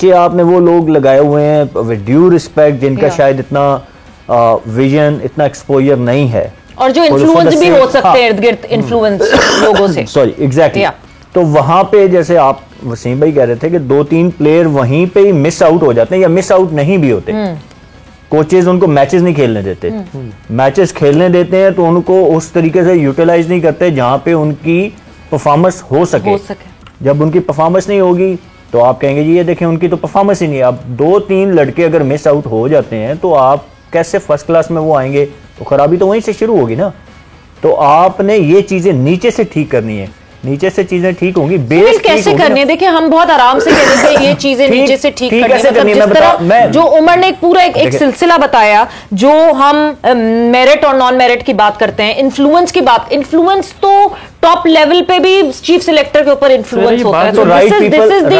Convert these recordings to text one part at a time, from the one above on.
नीचे आपने वो लोग लगाए हुए हैं विद ड्यू रिस्पेक्ट जिनका शायद इतना विजन, इतना एक्सपोजर नहीं है, और जो इन्फ्लुएंस भी हो सकते हैं इर्द गिर्द इन्फ्लुएंस लोगों से। Sorry, exactly. तो वहां पे जैसे आप वसीम भाई कह रहे थे कि 2-3 प्लेयर वहीं पे ही मिस आउट हो जाते हैं, या मिस आउट नहीं भी होते। कोचेज उनको मैचेस नहीं खेलने देते, मैचेस खेलने देते हैं तो उनको उस तरीके से यूटिलाइज नहीं करते जहां पे उनकी परफॉर्मेंस हो सके। जब उनकी परफॉर्मेंस नहीं होगी तो आप कहेंगे जी ये देखें उनकी तो परफॉर्मेंस ही नहीं है। अब 2-3 लड़के अगर मिस आउट हो जाते हैं तो आप कैसे फर्स्ट क्लास में वो आएंगे? तो खराबी तो वहीं से शुरू होगी ना। तो आपने ये चीजें नीचे से ठीक करनी है, नीचे से चीजें ठीक होंगी। बेस कैसे करनी है? देखिए हम बहुत आराम से कह रहे थे ये चीजें नीचे से ठीक करनी है, मतलब जिस तरह जो उमर ने एक पूरा एक सिलसिला बताया, जो हम मेरिट और नॉन मेरिट की बात करते हैं, इन्फ्लुएंस की बात, इन्फ्लुएंस तो टॉप लेवल पे भी चीफ सिलेक्टर के ऊपर इन्फ्लुएंस होता है। तो this is the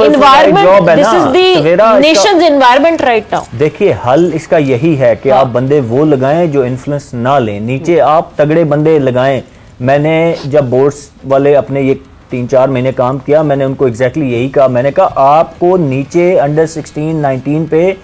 environment, this is the Nations environment right now. देखिए हल इसका यही है कि आप बंदे वो लगाएं जो इन्फ्लुएंस ना लें, नीचे आप तगड़े बंदे लगाएं। मैंने जब बोर्ड्स वाले अपने ये 3-4 महीने काम किया, मैंने उनको एग्जैक्टली यही कहा। मैंने कहा आपको नीचे अंडर 16-19 पे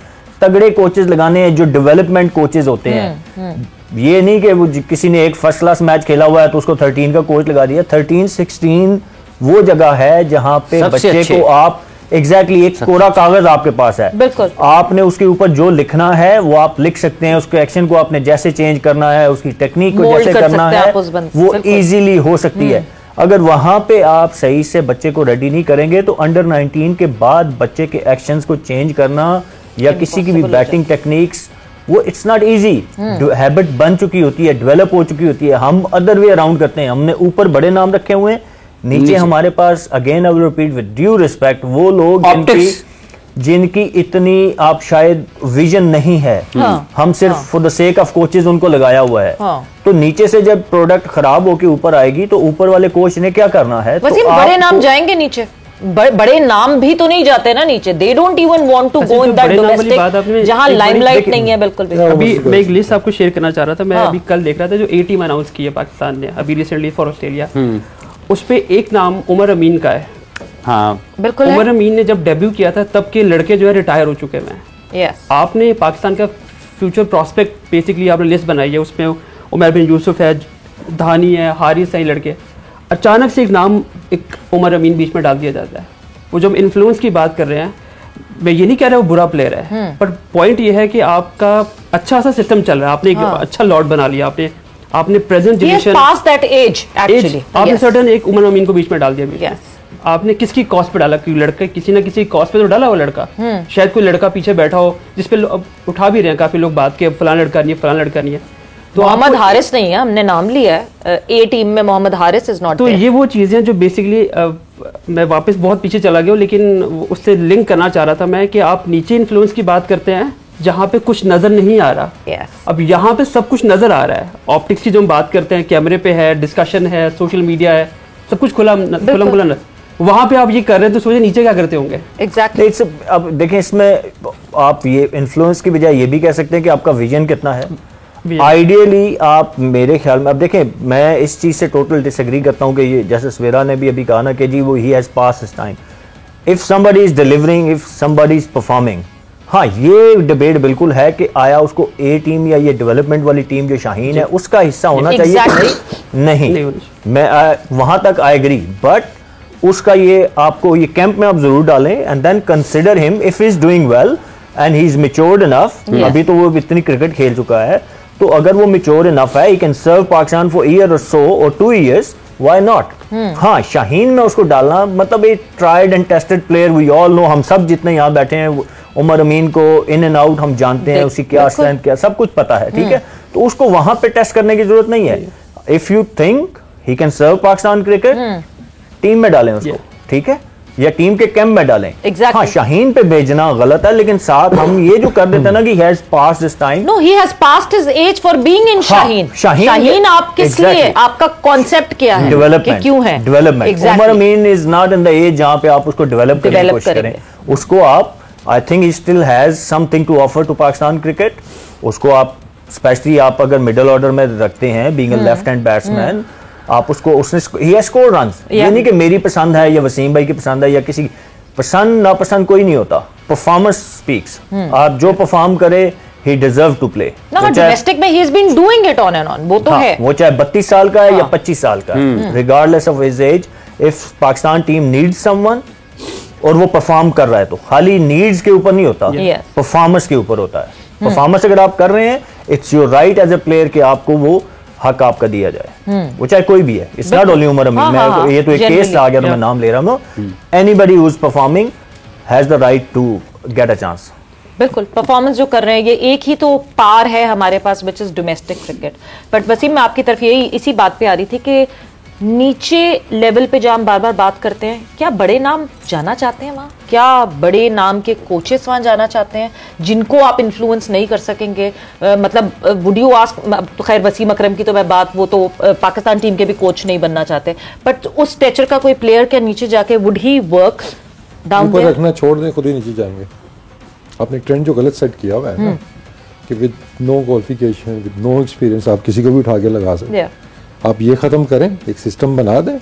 तगड़े कोचेस लगाने हैं जो डेवलपमेंट कोचेस होते हैं। ये नहीं कि वो किसी ने एक फर्स्ट क्लास मैच खेला हुआ है तो उसको 13 का कोच लगा दिया। 13-16 वो जगह है जहां पे बच्चे को आप एग्जैक्टली एक कोरा कागज आपके पास है, बिल्कुल आपने उसके ऊपर जो लिखना है वो आप लिख सकते हैं। उसके एक्शन को आपने जैसे चेंज करना है, उसकी टेक्निक को जैसे करना है, वो इजीली हो सकती है। अगर वहां पे आप सही से बच्चे को रेडी नहीं करेंगे तो अंडर 19 के बाद बच्चे के एक्शंस को चेंज करना या किसी की भी बैटिंग टेक्निक्स, वो इट्स नॉट इजी। हैबिट बन चुकी होती है, डेवलप हो चुकी होती है। हम अदर वे अराउंड करते हैं, हमने ऊपर बड़े नाम रखे हुए हैं, नीचे हमारे पास again I will repeat with due respect वो लोग जिनकी इतनी आप शायद विजन नहीं है। हम सिर्फ for the sake of coaches उनको लगाया हुआ है। तो नीचे से जब प्रोडक्ट खराब होके ऊपर आएगी तो ऊपर वाले कोच ने क्या करना है? तो बड़े नाम जाएंगे नीचे, बड़े नाम भी तो नहीं जाते ना नीचे। They don't even want to go in that domestic जहां लाइमलाइट नहीं है। बिल्कुल भी। अभी मैं एक लिस्ट आपको शेयर करना चाह रहा था। मैं अभी कल देख रहा था जो ए टीम अनाउंस की है पाकिस्तान ने अभी रिसेंटली फॉर ऑस्ट्रेलिया, उस पे एक नाम उमर अमीन का है। हाँ बिल्कुल। उमर अमीन ने जब डेब्यू किया था तब के लड़के जो है रिटायर हो चुके हैं। आपने पाकिस्तान का फ्यूचर प्रोस्पेक्ट बेसिकली आपने लिस्ट बनाई है, उसमें उमर बिन यूसुफ है, धानी है, हारिस है, लड़के। अचानक से एक नाम एक उमर अमीन बीच में डाल दिया जाता है। वो जब इन्फ्लुएंस की बात कर रहे हैं, मैं ये नहीं कह रहा वो बुरा प्लेयर है, पर पॉइंट ये है कि आपका अच्छा सा सिस्टम चल रहा है, आपने एक अच्छा लॉट बना लिया, आपने प्रेजेंट जनरेशन आपने सर्टेन एक उमर अमीन को बीच में डाल दिया। आपने किसकी कॉस्ट पे डाला? क्योंकि लड़का किसी ना किसी कॉस्ट पे तो डाला वो लड़का। शायद कोई लड़का पीछे बैठा हो जिसपे उठा भी रहे हैं काफी लोग बात के फलाना लड़का नहीं है, फलाना लड़का नहीं है। तो मोहम्मद हारिस नहीं है, हमने नाम लिया है ए टीम में, मोहम्मद हारिस इज नॉट। तो ये वो चीजें जो बेसिकली मैं वापस बहुत पीछे चला गया हूँ, लेकिन उससे लिंक करना चाह रहा था मैं कि आप नीचे इन्फ्लुएंस की बात करते हैं जहाँ पे कुछ नजर नहीं आ रहा। अब यहाँ पे सब कुछ नजर आ रहा है। ऑप्टिक्स की जो हम बात करते हैं, कैमरे पे है, डिस्कशन है, सोशल मीडिया है, सब कुछ खुला वहां पे आप ये कर रहे हैं तो सोचिए नीचे क्या करते होंगे। एग्जैक्टली। अब देखें इसमें आप ये इन्फ्लुएंस की बजाय ये भी कह सकते हैं कि आपका विजन कितना है। आइडियली आप मेरे ख्याल में, अब देखें मैं इस चीज से टोटल डिसएग्री करता हूं कि ये जैसे सवेरा ने भी अभी कहा ना कि जी वो he has pass his time, if somebody is delivering, if somebody is performing. हाँ ये डिबेट बिल्कुल है कि आया उसको ए टीम या ये डेवलपमेंट वाली टीम जो शाहीन है उसका हिस्सा होना चाहिए। नहीं, मैं वहां तक आई एग्री, बट उसका ये आपको ये कैंप में आप जरूर डालें and then consider him if he is doing well and he is matured enough. अभी तो वो इतनी क्रिकेट खेल चुका है, तो अगर वो मैच्योर इनफ है, he can serve Pakistan for year और सो और 2 years, व्हाई नॉट। हाँ शाहीन में उसको डालना मतलब एक tried and tested player, we all know, हम सब जितने यहाँ बैठे हैं उमर अमीन को इन एंड आउट हम जानते हैं, उसकी क्या स्ट्रेंथ क्या सब कुछ पता है, ठीक है। तो उसको वहां पे टेस्ट करने की जरूरत नहीं है। If you think he can serve Pakistan cricket, team में डालें उसको, ठीक है, या टीम के कैंप में डालें। हाँ शाहीन पे भेजना गलत है, लेकिन साथ हम ये जो कर देते हैं ना कि he has passed his time. No, he has passed his age for being in Shaheen. Shaheen आप किस लिए, आपका कॉन्सेप्ट क्या है, डेवलपमेंट क्यों है development. Umar Amin is not in the age जहां पे आप उसको डेवलप करने की कोशिश करें। उसको आप, I think he still has something to offer to Pakistan cricket. उसको आप स्पेशली आप अगर मिडिल ऑर्डर में रखते हैं, being a left hand batsman, आप उसको, उसने ही हैज स्कोर्ड रन्स। ये नहीं कि मेरी पसंद है या वसीम भाई की पसंद है या किसी, पसंद नापसंद कोई नहीं होता, परफॉर्मेंस स्पीक्स। आप जो परफॉर्म करे he deserve to play। Domestic में he has been doing it on and on, वो तो है। वो चाहे 32 साल का है या 25 साल का है, regardless of his age, if Pakistan team needs someone और वो परफॉर्म कर रहा है, तो खाली नीड्स के ऊपर नहीं होता, परफॉर्मेंस के ऊपर होता है। परफॉर्मेंस अगर आप कर रहे हैं, it's your right as a player कि आपको वो हक आपका दिया जाए, वो चाहे कोई भी है। इट्स नॉट ओनली उमर अमीन, ये तो एक केस आ गया तो मैं नाम ले रहा हूँ। Anybody who is performing has the right to get a chance. बिल्कुल, परफॉर्मेंस जो कर रहे हैं, ये एक ही तो पार है हमारे पास, which is domestic cricket. But Wasim, मैं आपकी तरफ यही इसी बात पे आ रही थी कि नीचे लेवल पे जहाँ हम बार बार बात करते हैं, क्या बड़े नाम जाना चाहते हैं वहाँ? क्या बड़े नाम के कोचेस वहाँ जाना चाहते हैं जिनको आप इन्फ्लुएंस नहीं कर सकेंगे? मतलब वुड यू आस्क, तो खैर वसीम अकरम की तो मैं बात, वो तो पाकिस्तान टीम के भी कोच नहीं बनना चाहते, बट उस स्टेचर का कोई प्लेयर क्या नीचे जाके वुड ही वर्क डाउन ऊपर रखना छोड़ दें, खुद ही नीचे जाएंगे। आपने एक ट्रेंड जो गलत सेट किया हुआ है ना, कि with no qualification, with no experience आप किसी को भी उठा के लगा सकते हैं। आप ये ख़त्म करें, एक सिस्टम बना दें।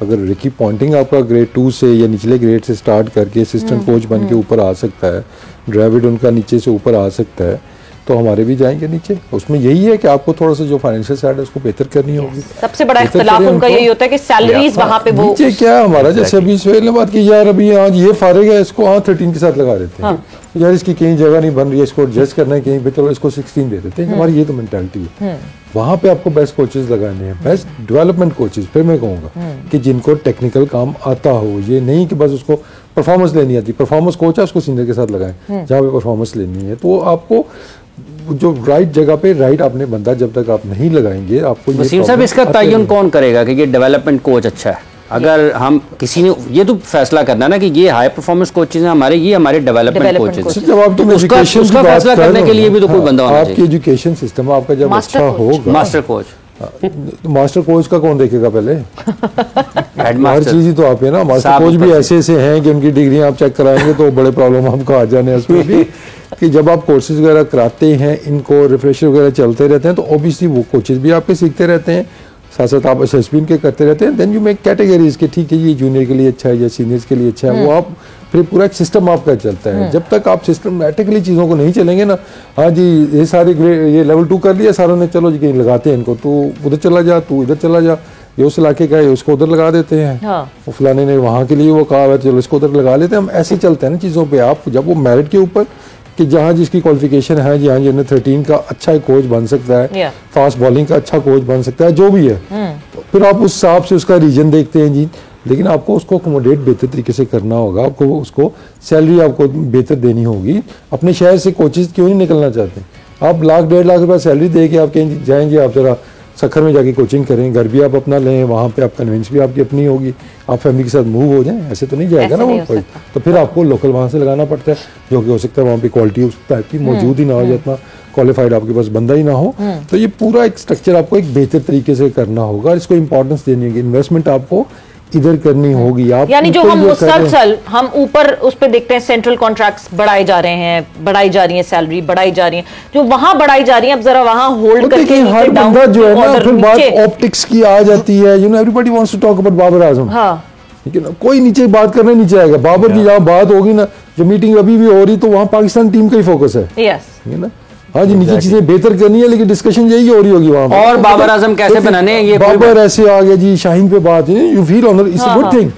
अगर रिकी पॉइंटिंग आपका ग्रेड 2 से या निचले ग्रेड से स्टार्ट करके असिस्टेंट कोच बन के ऊपर आ सकता है, ड्रेविड उनका नीचे से ऊपर आ सकता है, तो हमारे भी जाएंगे नीचे। उसमें यही है कि आपको थोड़ा सा जो फाइनेंशियल साइड है उसको बेहतर करनी होगी। सबसे बड़ा इख्तिलाफ उनका यही होता है कि सैलरीज वहां पे वो नीचे क्या हमारा, जैसे अभी सुहेल ने बात की, यार अभी आज ये फारिग है, इसको 13 के साथ लगा देते हैं। यार इसकी कहीं जगह नहीं बन रही है, इसको एडजस्ट करना है कहीं पे, चलो इसको 16 दे देते हैं। हमारी ये तो मेंटालिटी है। वहां पे आपको बेस्ट कोचेस लगाने हैं, बेस्ट डेवलपमेंट कोचेस। फिर मैं कहूँगा कि जिनको टेक्निकल काम आता हो, ये नहीं कि बस उसको परफॉर्मेंस लेनी आती। परफॉर्मेंस कोच है, उसको सीनियर के साथ लगाएं जहाँ पे परफॉर्मेंस लेनी है। तो आपको जो राइट जगह पे राइट आपने बंदा जब तक आप नहीं लगाएंगे, आपको वसीम साहब इसका तयन कौन करेगा कि ये डेवलपमेंट कोच अच्छा है? अगर हम किसी ने ये तो फैसला करना ना कि ये हाई परफॉर्मेंस कोचेस हैं हमारे, ये हमारे डेवलपमेंट कोचेस हैं। जब आपकी एजुकेशन उसका फैसला करने के लिए भी तो कोई बंदा होना चाहिए। आपकी एजुकेशन सिस्टम आपका जब अच्छा होगा, मास्टर कोच, तो मास्टर कोच का कौन देखेगा पहले? हर चीज ही तो आप है ना। मास्टर कोच भी ऐसे ऐसे हैं कि उनकी डिग्री आप चेक कराएंगे तो बड़े प्रॉब्लम आपको आ जाने उसमें भी। कि जब आप कोर्सेज वगैरह कराते हैं, इनको रिफ्रेशर वगैरह चलते रहते हैं, तो ऑब्वियसली वो कोचेज भी आपके सीखते रहते हैं, साथ साथ आप असेसमेंट के करते रहते हैं। देन यू मेक कैटेगरीज के, ठीक है ये जूनियर के लिए अच्छा है या सीनियर्स के लिए अच्छा है, वो आप फिर पूरा एक सिस्टम आपका चलता है। जब तक आप सिस्टमेटिकली चीज़ों को नहीं चलेंगे ना, हाँ जी ये सारे ये लेवल 2 कर लिया सारों ने, चलो जी कहीं लगाते हैं इनको, तो उधर चला जा, तू इधर चला जा, ये उस इलाके का है उसको उधर लगा देते हैं। वो फलाने ने वहाँ के लिए वो कहा है, चलो इसको उधर लगा लेते हैं। हम ऐसे चलते हैं ना चीज़ों पर। आप जब वो मेरिट के ऊपर कि जहाँ जिसकी क्वालिफिकेशन है, जी हाँ जी अंडर 13 का अच्छा कोच बन सकता है, फास्ट बॉलिंग का अच्छा कोच बन सकता है, जो भी है, तो फिर आप उस हिसाब से उसका रीजन देखते हैं जी। लेकिन आपको उसको अकोमोडेट बेहतर तरीके से करना होगा, आपको उसको सैलरी आपको बेहतर देनी होगी। अपने शहर से कोचेस क्यों नहीं निकलना चाहते? आप 1 लाख 1.5 लाख रुपया सैलरी दे के आप कहीं जाएंगे, आप जरा सखर में जाके कोचिंग करें, घर भी आप अपना लें, वहाँ पे आप कन्वेंस भी आपकी अपनी होगी, आप फैमिली के साथ मूव हो जाएं, ऐसे तो नहीं जाएगा ना वो कोई। तो फिर आपको लोकल वहाँ से लगाना पड़ता है, जो कि हो सकता है वहाँ पे क्वालिटी उस टाइप की मौजूद ही ना हो, जितना क्वालिफाइड आपके पास बंदा ही ना हो। तो ये पूरा एक स्ट्रक्चर आपको एक बेहतर तरीके से करना होगा, इसको इंपॉर्टेंस देनी होगी, इन्वेस्टमेंट आपको इधर करनी होगी। आप यानी जो हम मुसलसल हम ऊपर उस पे देखते हैं, सेंट्रल कॉन्ट्रैक्ट्स बढ़ाए जा रहे हैं, बढ़ाई जा रही है सैलरी, बढ़ाई जा रही है, जो वहां बढ़ाई जा रही है, अब जरा वहां होल्ड करके हर बंदा जो है ना, फिर बात ऑप्टिक्स की आ जाती है। You know everybody wants to talk about Babar Azam, ठीक है ना, कोई नीचे बात करने नीचे आएगा। बाबर की जहाँ बात होगी ना, जो मीटिंग अभी भी हो रही, तो वहाँ पाकिस्तान टीम का ही फोकस है, ठीक है ना। हाँ जी, नीचे चीजें बेहतर करनी है, लेकिन डिस्कशन यही हो रही होगी वहाँ पर। और बाबर आजम कैसे बनाने हैं, ये बाबर ऐसे आ गया जी, शाहीन पे बात है, you feel honour, it's a good thing,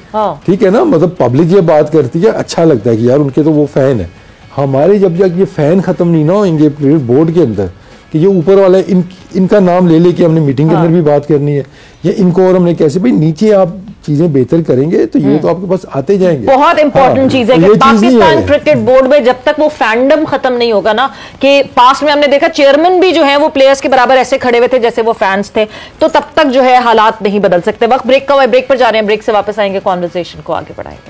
ठीक है ना। मतलब पब्लिक ये बात करती है, अच्छा लगता है कि यार उनके तो वो फैन है। हमारे जब तक ये फैन खत्म नहीं ना होंगे बोर्ड के अंदर, कि ये ऊपर वाला इनका नाम ले लेके हमने मीटिंग के अंदर भी बात करनी है, या इनको और हमने कैसे, भाई नीचे आप चीजें बेहतर करेंगे तो ये तो आपके पास आते जाएंगे। बहुत इंपॉर्टेंट चीज है कि पाकिस्तान क्रिकेट बोर्ड में जब तक वो फैंडम खत्म नहीं होगा ना, कि पास्ट में हमने देखा चेयरमैन भी जो है वो प्लेयर्स के बराबर ऐसे खड़े हुए थे जैसे वो फैंस थे, तो तब तक जो है हालात नहीं बदल सकते। वक्त ब्रेक का हुआ, ब्रेक पर जा रहे हैं, ब्रेक से वापस आएंगे, कॉन्वर्सेशन को आगे बढ़ाएंगे।